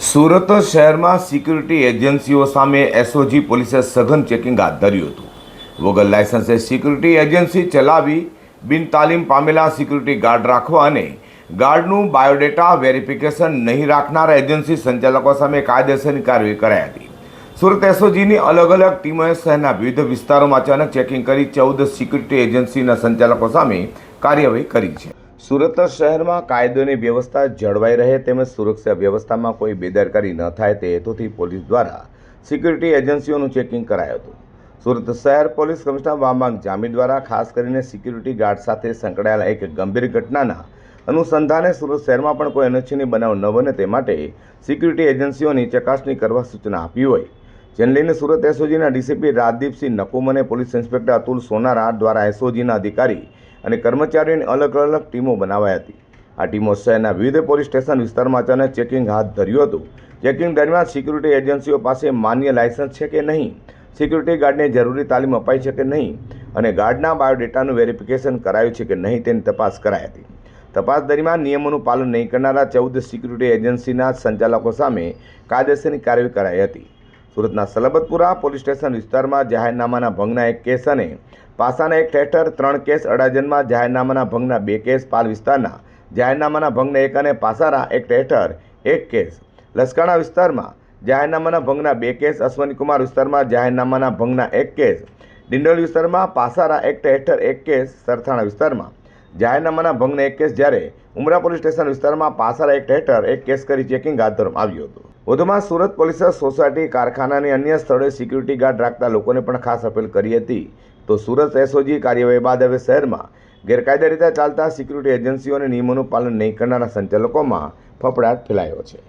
સુરત શહેરમાં સિક્યુરિટી એજન્સીઓ સામે એસઓજી પોલીસે સઘન ચેકિંગ હાથ ધર્યું હતું. વગર લાયસન્સે સિક્યુરિટી એજન્સી ચલાવી બિનતાલીમ પામેલા સિક્યુરિટી ગાર્ડ રાખવા અને ગાર્ડનું બાયોડેટા વેરિફિકેશન નહીં રાખનારા એજન્સી સંચાલકો સામે કાયદેસરની કાર્યવાહી કરાઈ હતી. સુરત એસઓજીની અલગ અલગ ટીમોએ શહેરના વિવિધ વિસ્તારોમાં અચાનક ચેકિંગ કરી 14 સિક્યુરિટી એજન્સીના સંચાલકો સામે કાર્યવાહી કરી છે. સુરત શહેરમાં કાયદોની વ્યવસ્થા જળવાઈ રહે તેમજ સુરક્ષા વ્યવસ્થામાં કોઈ બેદરકારી ન થાય તે હેતુથી પોલીસ દ્વારા સિક્યુરિટી એજન્સીઓનું ચેકિંગ કરાયું હતું. સુરત શહેર પોલીસ કમિશનર વામાંગ જામી દ્વારા ખાસ કરીને સિક્યુરિટી ગાર્ડ સાથે સંકળાયેલા એક ગંભીર ઘટનાના અનુસંધાને સુરત શહેરમાં પણ કોઈ અનિચ્છનીય બનાવ ન બને તે માટે સિક્યુરિટી એજન્સીઓની ચકાસણી કરવા સૂચના આપી હોય, જેને લઈને સુરત એસઓજીના ડીસીપી રાજદીપસિંહ નકુમ અને પોલીસ ઇન્સ્પેક્ટર અતુલ સોનારા દ્વારા એસઓજીના અધિકારી અને કર્મચારીઓની અલગ અલગ ટીમો બનાવાઈ હતી. આ ટીમો શહેરના વિવિધ પોલીસ સ્ટેશન વિસ્તારમાં અચાનક ચેકિંગ હાથ ધર્યું હતું. ચેકિંગ દરમિયાન સિક્યુરિટી એજન્સીઓ પાસે માન્ય લાયસન્સ છે કે નહીં, સિક્યુરિટી ગાર્ડને જરૂરી તાલીમ અપાઈ છે કે નહીં અને ગાર્ડના બાયોડેટાનું વેરિફિકેશન કરાયું છે કે નહીં તેની તપાસ કરાઈ હતી. તપાસ દરમિયાન નિયમોનું પાલન નહીં કરનારા 14 સિક્યુરિટી એજન્સીના સંચાલકો સામે કાયદેસરની કાર્યવાહી કરાઈ હતી. સુરતના સલબતપુરા પોલીસ સ્ટેશન વિસ્તારમાં જાહેરનામાના ભંગના 1 કેસ અને પાસાના 1 હેઠળ 3 કેસ, અડાજણમાં જાહેરનામાના ભંગના 2 કેસ, પાલ વિસ્તારના જાહેરનામાના ભંગના 1 અને પાસાના 1 હેઠળ 1 કેસ, લસકાણા વિસ્તારમાં જાહેરનામાના ભંગના 2 કેસ, અશ્વનીકુમાર વિસ્તારમાં જાહેરનામાના ભંગના 1 કેસ, ડિંડોલી વિસ્તારમાં પાસાના 1 હેઠળ 1 કેસ, સરથાણા વિસ્તારમાં જાહેરનામાના ભંગના 1 કેસ, જ્યારે ઉમરા પોલીસ સ્ટેશન વિસ્તારમાં પાસાના 1 હેઠળ 1 કેસ કરી ચેકિંગ હાથ ધરવામાં આવ્યું હતું. વધુમાં સુરત પોલીસે સોસાયટી, કારખાના અને અન્ય સ્થળોએ સિક્યુરિટી ગાર્ડ રાખતા લોકોને પણ ખાસ અપીલ કરી હતી. તો સુરત એસઓજી કાર્યવાહી બાદ હવે શહેરમાં ગેરકાયદે રીતે ચાલતા સિક્યુરિટી એજન્સીઓ અને નિયમોનું પાલન નહીં કરનારા સંચાલકોમાં ફફડાટ ફેલાયો છે.